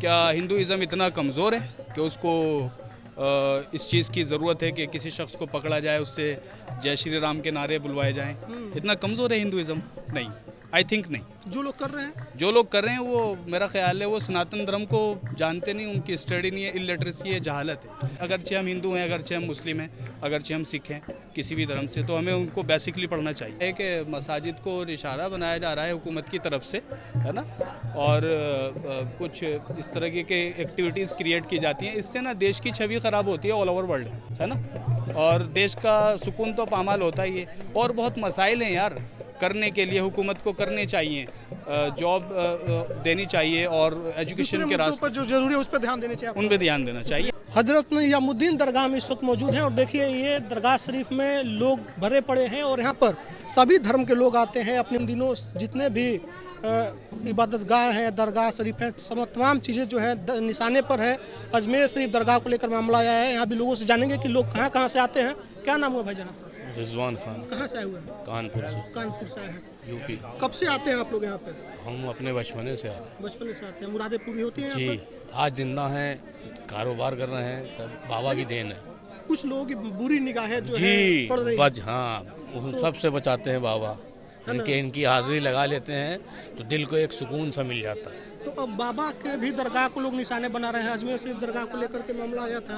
क्या हिंदुइज़्म इतना कमज़ोर है कि उसको इस चीज़ की ज़रूरत है कि किसी शख्स को पकड़ा जाए, उससे जय श्री राम के नारे बुलवाए जाएं? इतना कमज़ोर है हिंदुइज़्म? नहीं, आई थिंक नहीं। जो लोग कर रहे हैं, जो लोग कर रहे हैं वो मेरा ख्याल है वो सनातन धर्म को जानते नहीं, उनकी स्टडी नहीं है, इलिटरेसी है, जहालत है। अगरचे हम हिंदू हैं, अगरचे हम मुस्लिम हैं, अगरचे हम सिख हैं, किसी भी धर्म से, तो हमें उनको बेसिकली पढ़ना चाहिए कि मसाजिद को इशारा बनाया जा रहा है हुकूमत की तरफ से, है ना, और कुछ इस तरह के एक्टिविटीज़ क्रिएट की जाती हैं। इससे ना देश की छवि ख़राब होती है ऑल ओवर वर्ल्ड, है ना, और देश का सुकून तो पामाल होता ही है। और बहुत मसाइल हैं यार करने के लिए, हुकूमत को करने चाहिए, जॉब देनी चाहिए और एजुकेशन के रास्ते पर जो जरूरी है उस पर ध्यान देने चाहिए, उन पर ध्यान देना चाहिए। हजरत निजामुद्दीन दरगाह में इस वक्त मौजूद हैं और देखिए ये दरगाह शरीफ में लोग भरे पड़े हैं और यहाँ पर सभी धर्म के लोग आते हैं। अपने दिनों जितने भी इबादत गाह हैं, दरगाह शरीफ है, तमाम चीज़ें जो है निशाने पर है। अजमेर शरीफ दरगाह को लेकर मामला आया है। यहाँ भी लोगों से जानेंगे कि लोग कहाँ कहाँ से आते हैं। क्या नाम हुआ भाई जान आपका? रिजवान खान। कहाँ से आए हुए हैं? कानपुर से। कानपुर से आए हैं, यूपी। कब से आते हैं आप लोग यहाँ पे? हम अपने बचपने से आए। बचपन से आते हैं। मुरादें पूरी होती हैं जी, यहाँ पर? आज जिंदा हैं, कारोबार कर रहे हैं, सब बाबा की देन है। कुछ लोगों की बुरी निगाहें जो है जी, पड़ रही है। हाँ, उन सबसे बचाते हैं बाबा। इनकी हाजिरी लगा लेते हैं तो दिल को एक सुकून सा मिल जाता है। तो अब बाबा के भी दरगाह को लोग निशाने बना रहे हैं। अजमेर शरीफ दरगाह को लेकर के मामला आया था।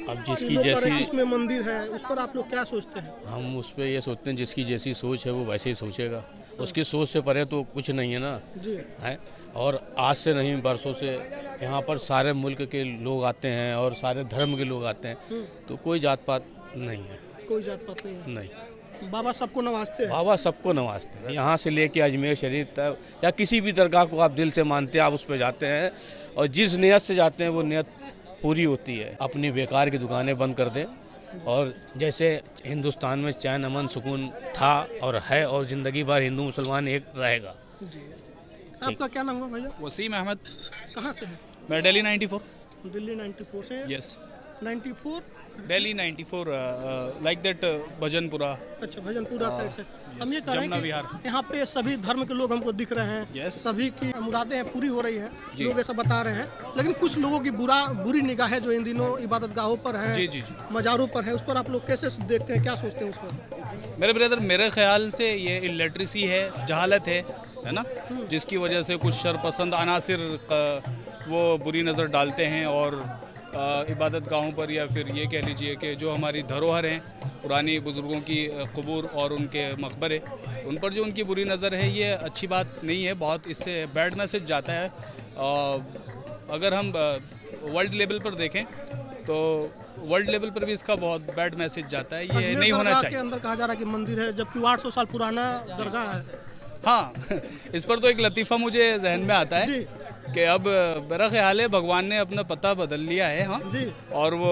अब जिसकी लोग कह रहे जैसी, हैं उसमें मंदिर है, उस पर आप लोग क्या सोचते हैं? हम उस पर ये सोचते हैं जिसकी जैसी सोच है वो वैसे ही सोचेगा। उसकी सोच से परे तो कुछ नहीं है ना, जी है। और आज से नहीं, बरसों से यहाँ पर सारे मुल्क के लोग आते हैं और सारे धर्म के लोग आते हैं, तो कोई जात पात नहीं है। कोई जात पात नहीं है। नहीं, बाबा सबको नवाजते हैं। बाबा सबको नवाजते हैं। यहाँ से लेके अजमेर शरीफ तक या किसी भी दरगाह को आप दिल से मानते हैं, आप उस पर जाते हैं और जिस नियत से जाते हैं वो नियत पूरी होती है। अपनी बेकार की दुकानें बंद कर दें और जैसे हिंदुस्तान में चैन अमन सुकून था और है और ज़िंदगी भर हिंदू मुसलमान एक रहेगा। आपका क्या नाम हुआ भैया? वसीम अहमद। कहाँ से है? मैं दिल्ली 94। दिल्ली 94 से? Yes, 94। Delhi 94, like that Bhajanpura. अच्छा, भजनपुरा साइड से। हम ये कह रहे जमुना हैं विहार। कि यहाँ पे सभी धर्म के लोग हमको दिख रहे हैं। Yes. सभी की मुरादें हैं पूरी हो रही है, जी। लोग ऐसा बता रहे हैं। लेकिन कुछ लोगों की बुरी निगाहें जो इन दिनों इबादत गाहों पर है, जी जी जी। मज़ारों पर है, उस पर आप लोग कैसे देखते हैं, क्या सोचते हैं उस पर? मेरे ब्रदर, मेरे ख्याल से ये इलिटरेसी है, जहालत है ना, जिसकी वजह से कुछ शरपसंद अनासिर वो बुरी नज़र डालते हैं और इबादत गाहों पर, या फिर ये कह लीजिए कि जो हमारी धरोहर हैं, पुरानी बुज़ुर्गों की कब्र और उनके मकबरे, उन पर जो उनकी बुरी नज़र है, ये अच्छी बात नहीं है। बहुत इससे बैड मैसेज जाता है। अगर हम वर्ल्ड लेवल पर देखें तो वर्ल्ड लेवल पर भी इसका बहुत बैड मैसेज जाता है। ये नहीं होना चाहिए। के अंदर कहा जा रहा है कि मंदिर है, जबकि 800 साल पुराना दरगाह है। हाँ, इस पर तो एक लतीफ़ा मुझे जहन में आता है कि अब मेरा ख्याल है भगवान ने अपना पता बदल लिया है। हाँ जी। और वो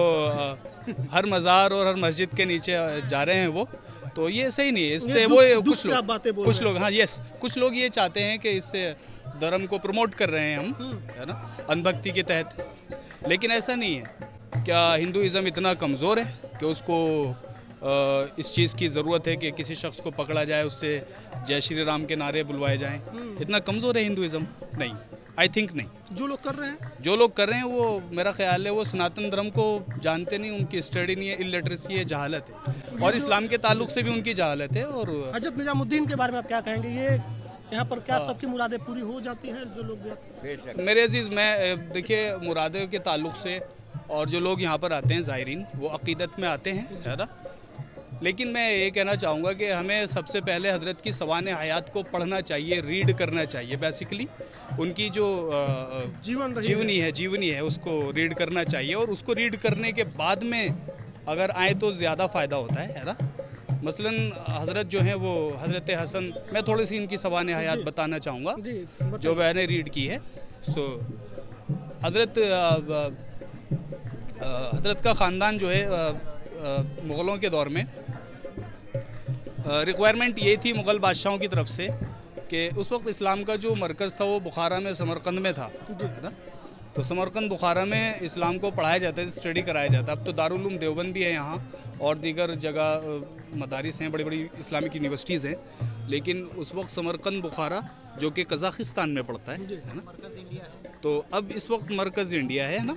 हर मज़ार और हर मस्जिद के नीचे जा रहे हैं वो, तो ये सही नहीं है। इससे वो कुछ लोग हाँ यस, कुछ लोग ये चाहते हैं कि इससे धर्म को प्रमोट कर रहे हैं हम, है ना, अंधभक्ति के तहत। लेकिन ऐसा नहीं है। क्या हिंदुइज़्म इतना कमज़ोर है कि उसको इस चीज़ की ज़रूरत है कि किसी शख्स को पकड़ा जाए, उससे जय श्री राम के नारे बुलवाए जाएं? इतना कमज़ोर है हिंदुइज़्म? नहीं, आई थिंक नहीं। जो लोग कर रहे हैं, वो मेरा ख्याल है वो सनातन धर्म को जानते नहीं, उनकी स्टडी नहीं है, इलिटरेसी है, जहालत है। और इस्लाम के ताल्लुक से भी उनकी जहालत है। और हजरत निजामुद्दीन के बारे में आप क्या कहेंगे? ये यहाँ पर क्या सबकी मुरादें पूरी हो जाती हैं जो लोग जाते हैं? मेरे अजीज़, मैं देखिए मुरादे के ताल्लुक से और जो लोग यहाँ पर आते हैं ज़ायरीन, वो अक़ीदत में आते हैं, है ना। लेकिन मैं ये कहना चाहूँगा कि हमें सबसे पहले हज़रत की सवाने हयात को पढ़ना चाहिए, रीड करना चाहिए। बेसिकली उनकी जो जीवनी है उसको रीड करना चाहिए, और उसको रीड करने के बाद में अगर आए तो ज़्यादा फ़ायदा होता है ना। मसलन हज़रत जो हैं वो हज़रत हसन, मैं थोड़ी सी इनकी सवाने हयात बताना चाहूँगा जो मैंने रीड की है। सो हज़रत का ख़ानदान जो है मुग़लों के दौर में रिक्वायरमेंट ये थी मुग़ल बादशाहों की तरफ से कि उस वक्त इस्लाम का जो मरकज़ था वो बुखारा में, समरकंद में था, है ना। तो समरकंद बुखारा में इस्लाम को पढ़ाया जाता है, स्टडी कराया जाता है। अब तो दारुल उलूम देवबंद भी है यहाँ और दीगर जगह मदारिस हैं, बड़ी बड़ी इस्लामिक यूनिवर्सिटीज़ हैं। लेकिन उस वक्त समरकंद बुखारा जो कि कज़ाकिस्तान में पड़ता है ना, तो अब इस वक्त मरकज़ इंडिया है ना,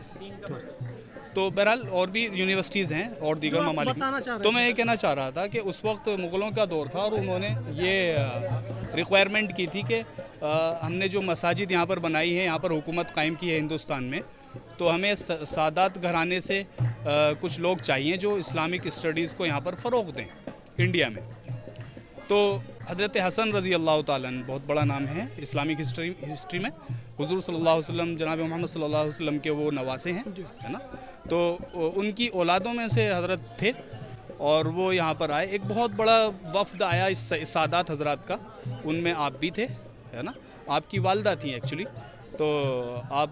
तो बहरहाल और भी यूनिवर्सिटीज़ हैं और दीगर आप ममालिक बताना चाह रहे तो मैं ये कहना चाह रहा था कि उस वक्त मुग़लों का दौर था और उन्होंने ये रिक्वायरमेंट की थी कि हमने जो मसाजिद यहाँ पर बनाई है, यहाँ पर हुकूमत कायम की है हिंदुस्तान में, तो हमें सादात घराने से कुछ लोग चाहिए जो इस्लामिक स्टडीज़ को यहाँ पर फ़रोग़ दें इंडिया में। तो हज़रत हसन रज़ी अल्लाह ताला अन्हु बहुत बड़ा नाम है इस्लामिक हिस्ट्री में। हुज़ूर सल्लल्लाहु अलैहि वसल्लम जनाब मोहम्मद सल्लल्लाहु अलैहि वसल्लम के वो नवासे हैं, है ना। तो उनकी औलादों में से हज़रत थे और वो यहाँ पर आए। एक बहुत बड़ा वफ़द आया इस सादात हज़रात का, उनमें आप भी थे, है ना। आपकी वालदा थी एक्चुअली, तो आप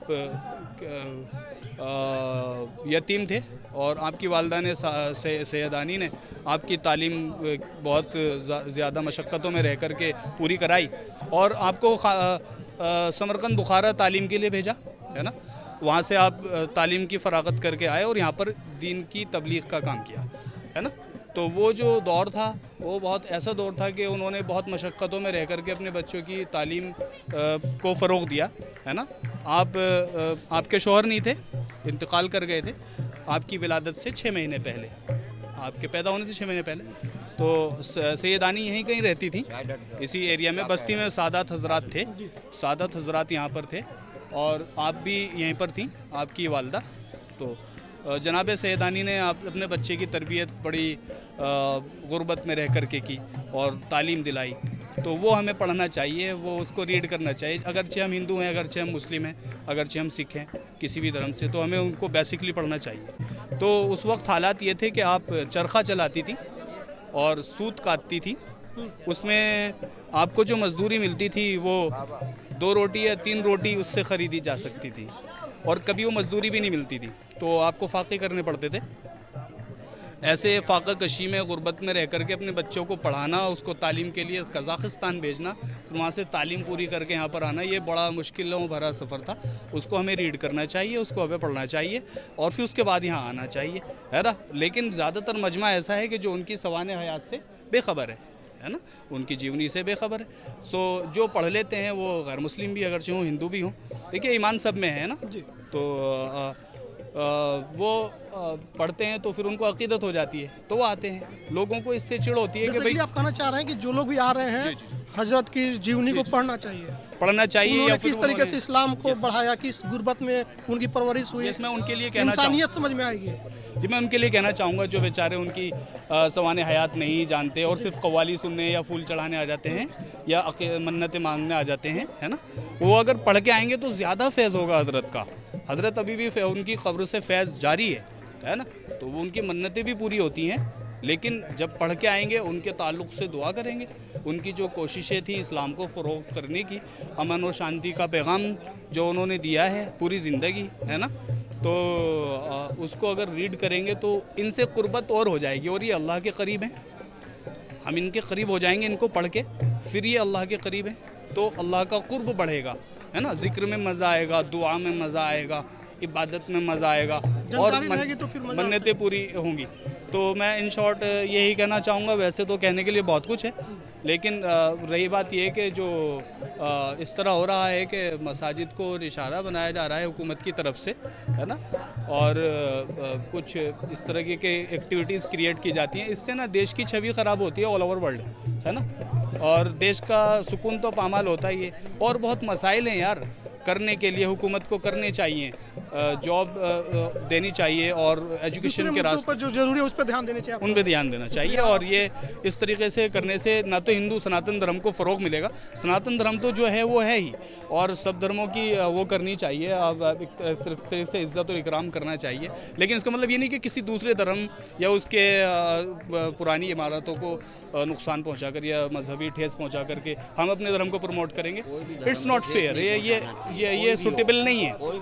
यतीम थे और आपकी वालदा ने सैयदानी ने आपकी तालीम बहुत ज़्यादा मशक्क़तों में रह कर के पूरी कराई और आपको समरकंद बुखारा तालीम के लिए भेजा, है ना। वहाँ से आप तालीम की फ़रागत करके आए और यहाँ पर दीन की तबलीग का काम किया, है ना। तो वो जो दौर था वो बहुत ऐसा दौर था कि उन्होंने बहुत मशक्क़तों में रह कर के अपने बच्चों की तालीम को फ़रोग़ दिया, है ना। आपके शौहर नहीं थे, इंतकाल कर गए थे आपकी विलादत से 6 महीने पहले, आपके पैदा होने से 6 महीने पहले। तो सैयदानी यहीं कहीं रहती थी, इसी एरिया में बस्ती में सादात हज़रात थे, सादात हज़रात यहाँ पर थे और आप भी यहीं पर थी, आपकी वालदा। तो जनाब सैयदानी ने आप अपने बच्चे की तरबियत बड़ी गुर्बत में रह कर के की और तालीम दिलाई। तो वो हमें पढ़ना चाहिए, वो उसको रीड करना चाहिए। अगरचे हम हिंदू हैं, अगरचे हम मुस्लिम हैं, अगरचे हम सिख हैं किसी भी धर्म से, तो हमें उनको बेसिकली पढ़ना चाहिए। तो उस वक्त हालात ये थे कि आप चरखा चलाती थी और सूत काटती थी, उसमें आपको जो मजदूरी मिलती थी वो 2 रोटी या 3 रोटी उससे ख़रीदी जा सकती थी और कभी वो मजदूरी भी नहीं मिलती थी, तो आपको फाके करने पड़ते थे। ऐसे फ़ाक़ा कशी में गुर्बत में रह कर के अपने बच्चों को पढ़ाना, उसको तालीम के लिए कज़ाकिस्तान भेजना, फिर वहाँ से तालीम पूरी करके यहाँ पर आना, ये बड़ा मुश्किलों भरा सफ़र था। उसको हमें रीड करना चाहिए, उसको हमें पढ़ना चाहिए और फिर उसके बाद यहाँ आना चाहिए, है ना। लेकिन ज़्यादातर मजमा ऐसा है कि जो उनकी सवाने हयात से बेखबर है ना, उनकी जीवनी से बेखबर है। सो जो पढ़ लेते हैं वो गैर मुस्लिम भी अगरचे हों, हिंदू भी हों, देखिए ईमान सब में है ना। तो वो पढ़ते हैं तो फिर उनको अकीदत हो जाती है, तो वो आते हैं। लोगों को इससे चिढ़ होती है कि भाई आप कहना चाह रहे हैं कि जो लोग भी आ रहे हैं हजरत की जीवनी को पढ़ना चाहिए या फिर किस तरीके से इस्लाम को बढ़ाया, किस गुर्बत में उनकी परवरिश हुई, मैं उनके लिए कहना इंसानियत समझ में आएगी जी। मैं उनके लिए कहना चाहूँगा जो बेचारे उनकी सवाने हयात नहीं जानते और सिर्फ कव्वाली सुनने या फूल चढ़ाने आ जाते हैं या मन्नतें मांगने आ जाते हैं, है ना, वो अगर पढ़ के आएंगे तो ज़्यादा फैज़ होगा हजरत का। हजरत अभी भी उनकी क़ब्र से फैज़ जारी है ना। तो वो उनकी मन्नतें भी पूरी होती हैं, लेकिन जब पढ़ के आएंगे उनके ताल्लुक़ से दुआ करेंगे। उनकी जो कोशिशें थी इस्लाम को फ़रोग़ करने की, अमन और शांति का पैगाम जो उन्होंने दिया है पूरी ज़िंदगी, है ना, तो उसको अगर रीड करेंगे तो इनसे क़ुर्बत और हो जाएगी और ये अल्लाह के करीब हैं। हम इनके करीब हो जाएंगे इनको पढ़ के, फिर ये अल्लाह के करीब हैं, तो अल्लाह का क़ुर्ब बढ़ेगा, है ना। ज़िक्र में मज़ा आएगा, दुआ में मज़ा आएगा, इबादत में मज़ा आएगा और मन्नतें पूरी होंगी। तो मैं इन शॉर्ट यही कहना चाहूँगा। वैसे तो कहने के लिए बहुत कुछ है, लेकिन रही बात ये कि जो इस तरह हो रहा है कि मसाजिद को इशारा बनाया जा रहा है हुकूमत की तरफ से, है ना, और कुछ इस तरह की एक्टिविटीज़ क्रिएट की जाती हैं, इससे ना देश की छवि ख़राब होती है ऑल ओवर वर्ल्ड, है ना, और देश का सुकून तो पामाल होता ही है। और बहुत मसाइल हैं यार करने के लिए, हुकूमत को करने चाहिए, जॉब देनी चाहिए और एजुकेशन के रास्ते जो जरूरी है उस पर ध्यान देना चाहिए, उन पर ध्यान देना चाहिए। और ये इस तरीके से करने से ना तो हिंदू सनातन धर्म को फ़रोग़ मिलेगा, सनातन धर्म तो जो है वो है ही, और सब धर्मों की वो करनी चाहिए, अब एक तरीके से इज़्ज़त और इकराम करना चाहिए। लेकिन इसका मतलब ये नहीं कि किसी दूसरे धर्म या उसके पुरानी इमारतों को नुकसान पहुँचा कर या मजहबी ठेस पहुँचा करके हम अपने धर्म को प्रमोट करेंगे। इट्स नॉट फेयर, ये सूटेबल नहीं है।